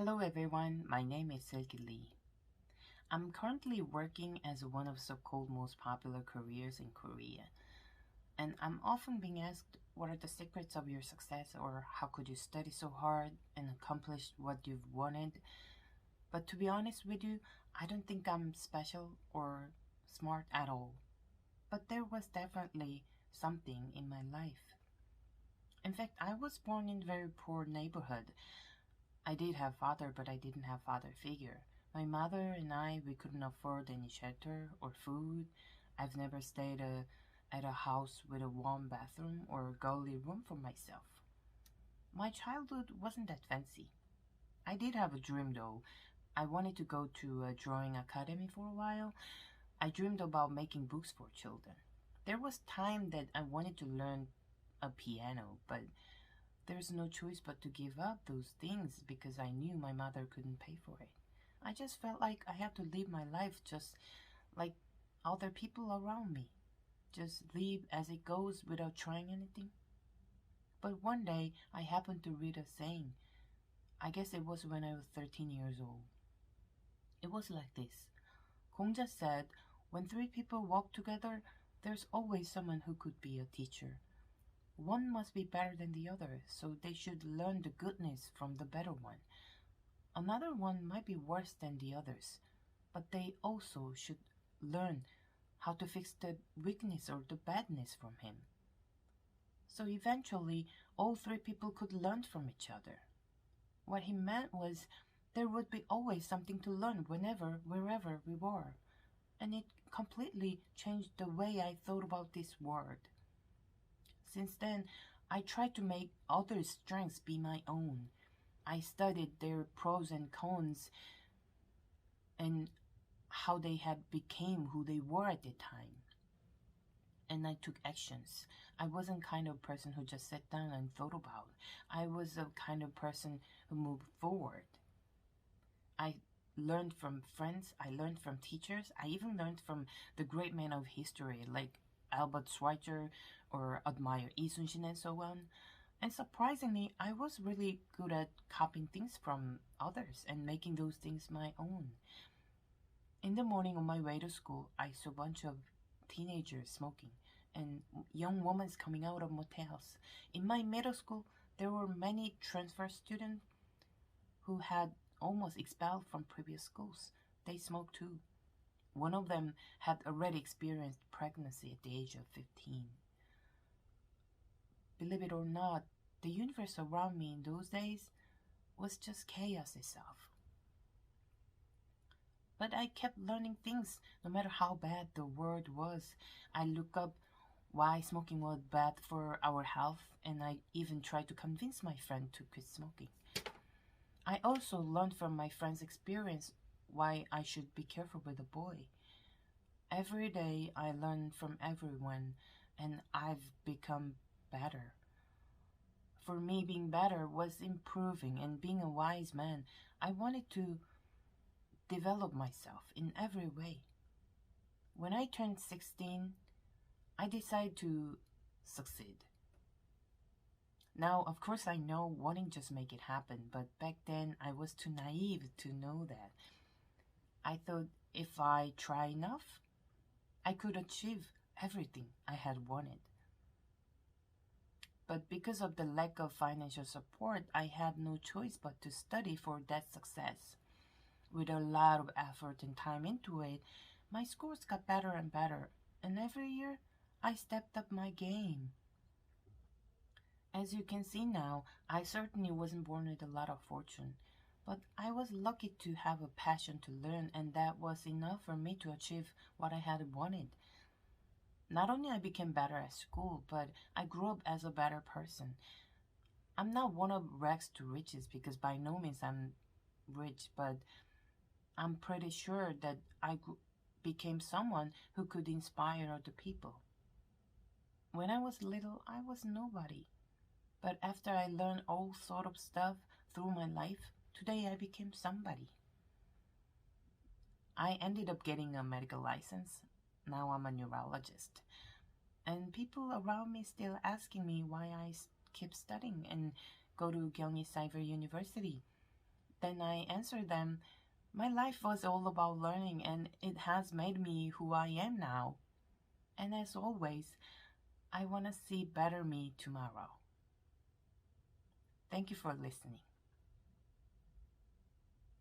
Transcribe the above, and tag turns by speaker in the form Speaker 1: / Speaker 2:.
Speaker 1: Hello everyone, my name is Silky Lee. I'm currently working as one of so-called most popular careers in Korea. And I'm often being asked, what are the secrets of your success, or how could you study so hard and accomplish what you've wanted? But to be honest with you, I don't think I'm special or smart at all. But there was definitely something in my life. In fact, I was born in a very poor neighborhood. I did have father, but I didn't have father figure. My mother and we couldn't afford any shelter or food. I've never stayed at a house with a warm bathroom or a gully room for myself. My childhood wasn't that fancy. I did have a dream though. I wanted to go to a drawing academy for a while. I dreamed about making books for children. There was time that I wanted to learn a piano, but there's no choice but to give up those things because I knew my mother couldn't pay for it. I just felt like I had to live my life just like other people around me. Just live as it goes without trying anything. But one day I happened to read a saying. I guess it was when I was 13 years old. It was like this. Gongja said, when three people walk together, there's always someone who could be a teacher. One must be better than the other, so they should learn the goodness from the better one. Another one might be worse than the others, but they also should learn how to fix the weakness or the badness from him. So eventually, all three people could learn from each other. What he meant was there would be always something to learn wherever we were. And it completely changed the way I thought about this word. Since then, I tried to make others' strengths be my own. I studied their pros and cons and how they had became who they were at the time. And I took actions. I wasn't kind of person who just sat down and thought about. I was a kind of person who moved forward. I learned from friends. I learned from teachers. I even learned from the great men of history like Albert Schweitzer or admire Lee Sun-shin and so on. And surprisingly, I was really good at copying things from others and making those things my own. In the morning on my way to school, I saw a bunch of teenagers smoking and young women coming out of motels. In my middle school, there were many transfer students who had almost expelled from previous schools. They smoked too. One of them had already experienced pregnancy at the age of 15. Believe it or not, the universe around me in those days was just chaos itself. But I kept learning things no matter how bad the world was. I looked up why smoking was bad for our health, and I even tried to convince my friend to quit smoking. I also learned from my friend's experience why I should be careful with a boy. Every day I learn from everyone and I've become better. For me, being better was improving, and being a wise man, I wanted to develop myself in every way. When I turned 16, I decided to succeed. Now, of course, I know wanting just make it happen, but back then I was too naive to know that. I thought if I try enough, I could achieve everything I had wanted. But because of the lack of financial support, I had no choice but to study for that success. With a lot of effort and time into it, my scores got better and better, and every year I stepped up my game. As you can see now, I certainly wasn't born with a lot of fortune, but I was lucky to have a passion to learn, and that was enough for me to achieve what I had wanted. Not only I became better at school, but I grew up as a better person. I'm not one of rags to riches because by no means I'm rich, but I'm pretty sure that I became someone who could inspire other people. When I was little, I was nobody. But after I learned all sort of stuff through my life, today I became somebody. I ended up getting a medical license. Now I'm a neurologist. And people around me still asking me why I keep studying and go to 경희sa이버 University. then I answer them, my life was all about learning and it has made me who I am now. And as always, I want to see better me tomorrow. Thank you for listening.